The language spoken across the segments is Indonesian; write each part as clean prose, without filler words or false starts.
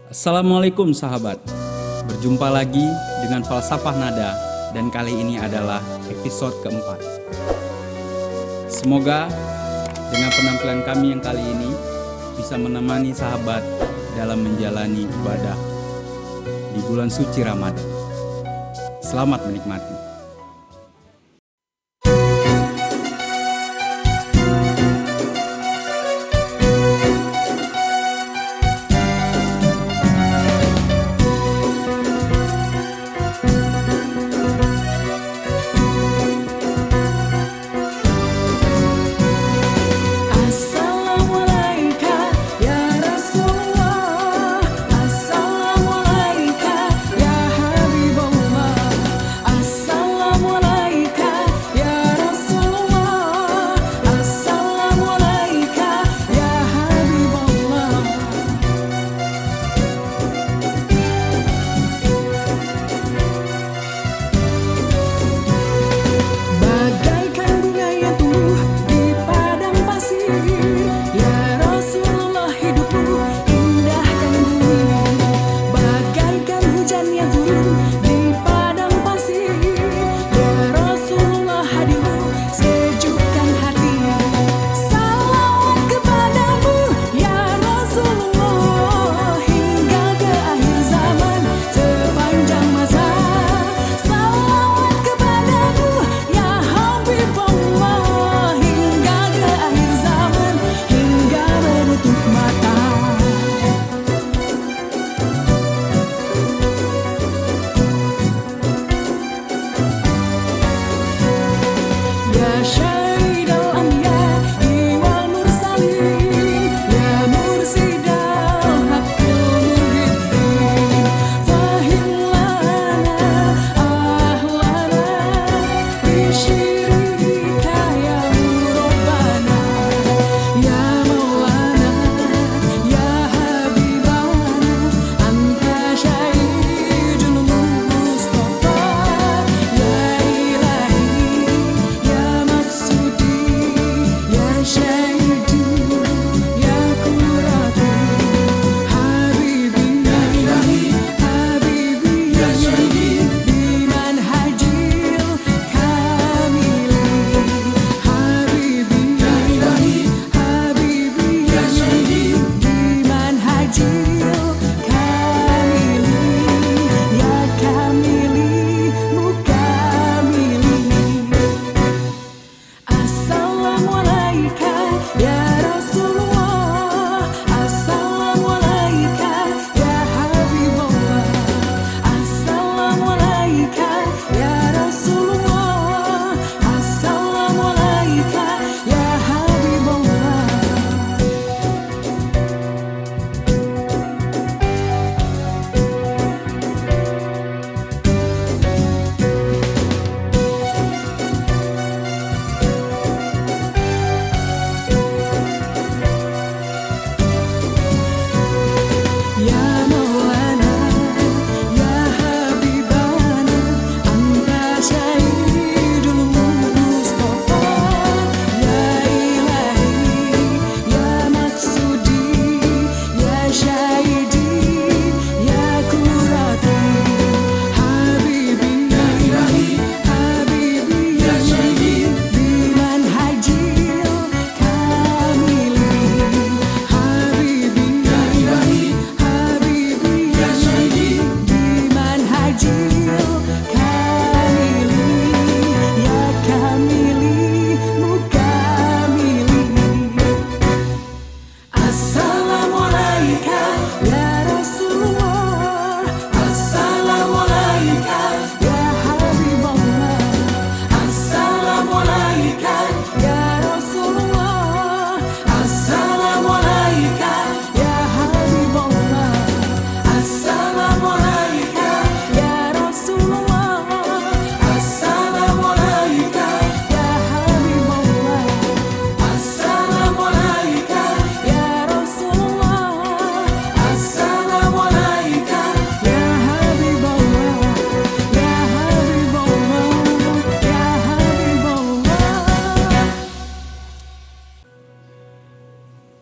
Assalamualaikum sahabat. Berjumpa lagi dengan Falsafah Nada dan kali ini adalah episode keempat. Semoga dengan penampilan kami yang kali ini bisa menemani sahabat dalam menjalani ibadah di bulan suci Ramadan. Selamat menikmati.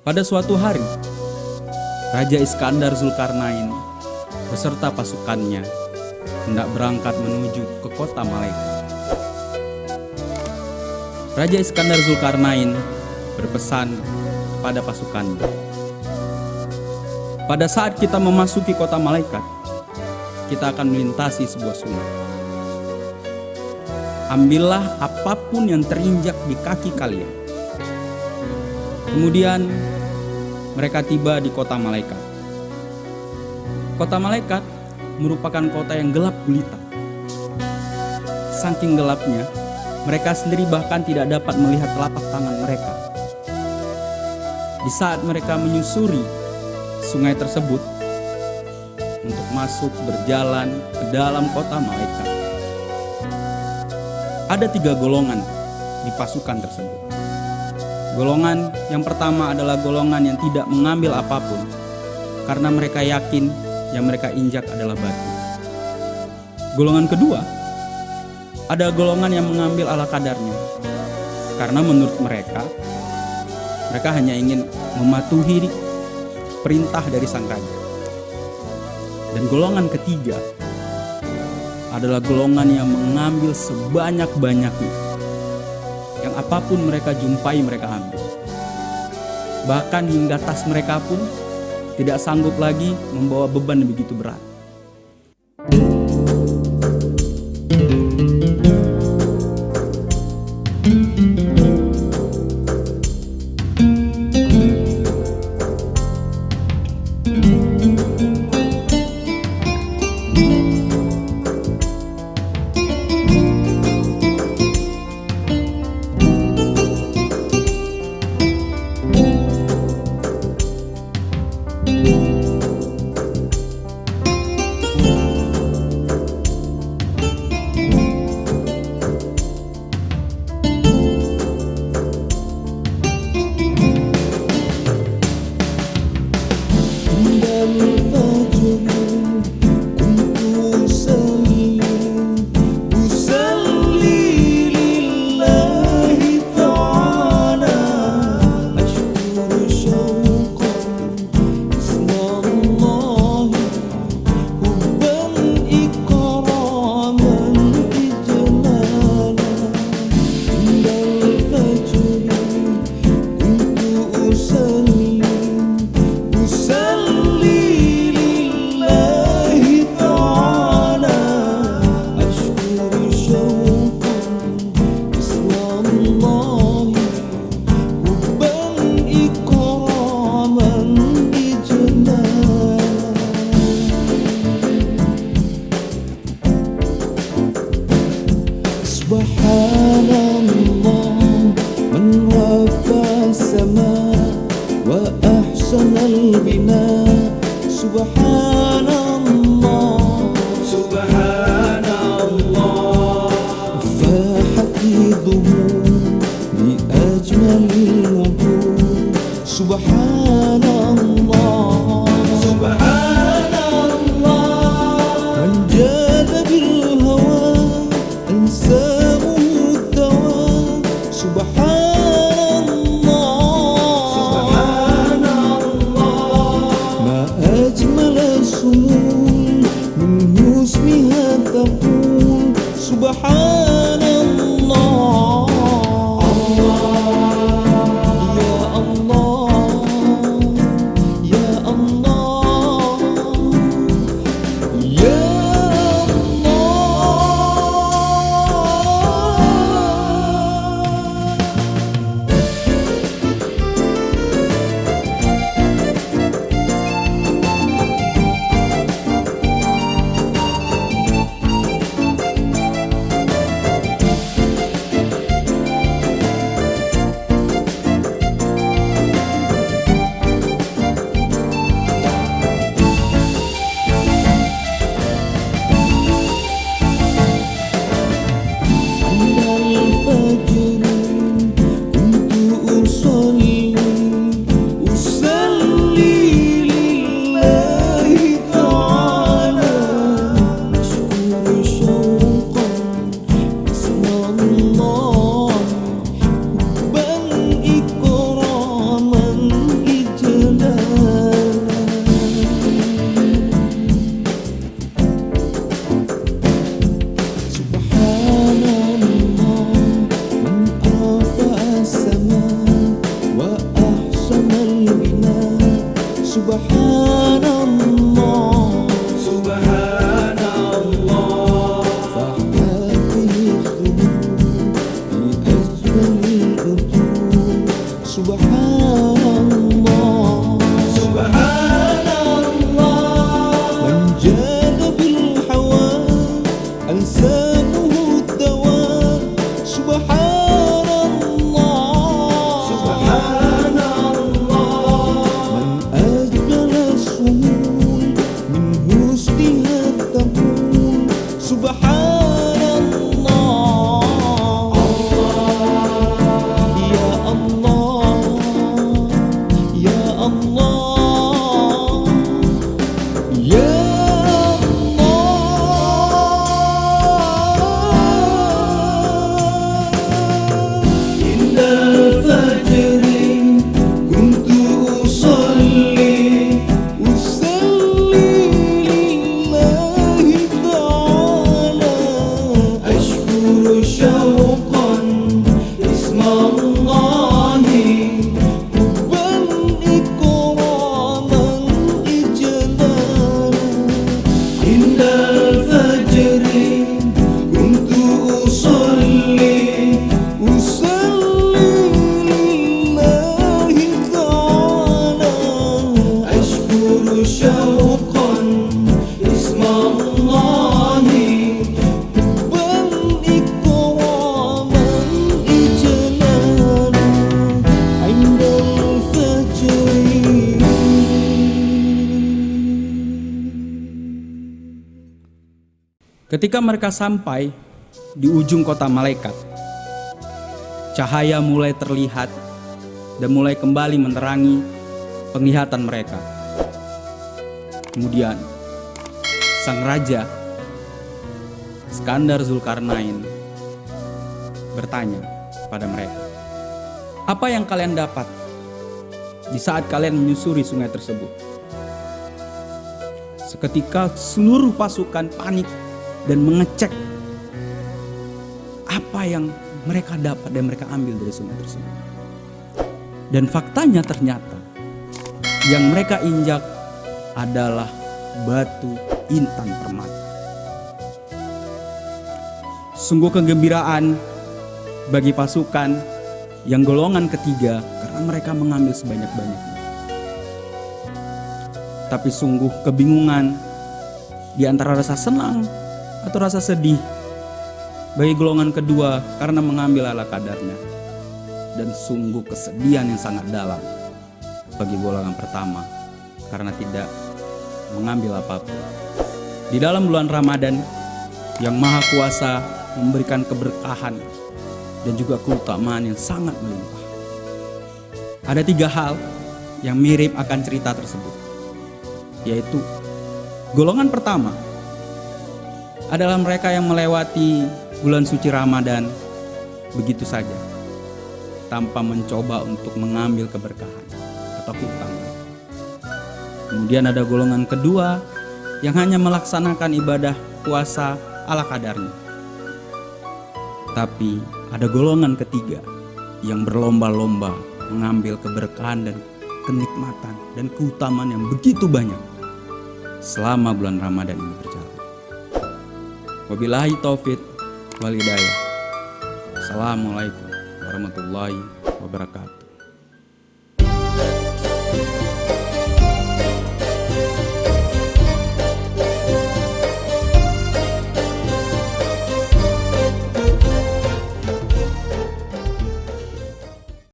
Pada suatu hari, Raja Iskandar Zulkarnain beserta pasukannya hendak berangkat menuju ke kota malaikat. Raja Iskandar Zulkarnain berpesan kepada pasukannya, pada saat kita memasuki kota malaikat, kita akan melintasi sebuah sungai. Ambillah apapun yang terinjak di kaki kalian. Kemudian mereka tiba di kota malaikat. Kota malaikat merupakan kota yang gelap gulita. Saking gelapnya, mereka sendiri bahkan tidak dapat melihat telapak tangan mereka. Di saat mereka menyusuri sungai tersebut untuk masuk berjalan ke dalam kota malaikat, ada 3 golongan di pasukan tersebut. Golongan yang pertama adalah golongan yang tidak mengambil apapun karena mereka yakin yang mereka injak adalah batu. Golongan kedua, ada golongan yang mengambil ala kadarnya karena menurut mereka hanya ingin mematuhi perintah dari sang raja. Dan golongan ketiga adalah golongan yang mengambil sebanyak-banyaknya. Yang apapun mereka jumpai mereka ambil. Bahkan hingga tas mereka pun tidak sanggup lagi membawa beban yang begitu berat. شوقا اسم الله حبا إكراما إجلالا عند الفجر كنت أصلي لله تعالى أشكر شوقا اسم الله حبا إكراما إجلالا عند الفجر. Ketika mereka sampai di ujung kota malaikat, cahaya mulai terlihat dan mulai kembali menerangi penglihatan mereka. Kemudian sang raja Skandar Zulkarnain bertanya kepada mereka, "Apa yang kalian dapat di saat kalian menyusuri sungai tersebut?" Seketika seluruh pasukan panik dan mengecek apa yang mereka dapat dan mereka ambil dari sungai tersebut. Dan faktanya ternyata yang mereka injak adalah batu intan permata. Sungguh kegembiraan bagi pasukan yang golongan ketiga karena mereka mengambil sebanyak-banyaknya. Tapi sungguh kebingungan di antara rasa senang atau rasa sedih bagi golongan kedua karena mengambil ala kadarnya, dan sungguh kesedihan yang sangat dalam bagi golongan pertama karena tidak mengambil apapun. Di dalam bulan Ramadan yang Maha Kuasa memberikan keberkahan dan juga keutamaan yang sangat melimpah, ada 3 hal yang mirip akan cerita tersebut, yaitu golongan pertama adalah mereka yang melewati bulan suci Ramadan begitu saja tanpa mencoba untuk mengambil keberkahan atau keutamaan. Kemudian ada golongan kedua yang hanya melaksanakan ibadah puasa ala kadarnya. Tapi ada golongan ketiga yang berlomba-lomba mengambil keberkahan dan kenikmatan dan keutamaan yang begitu banyak selama bulan Ramadan ini berjalan. Wabillahi taufik wal hidayah. Assalamualaikum warahmatullahi wabarakatuh.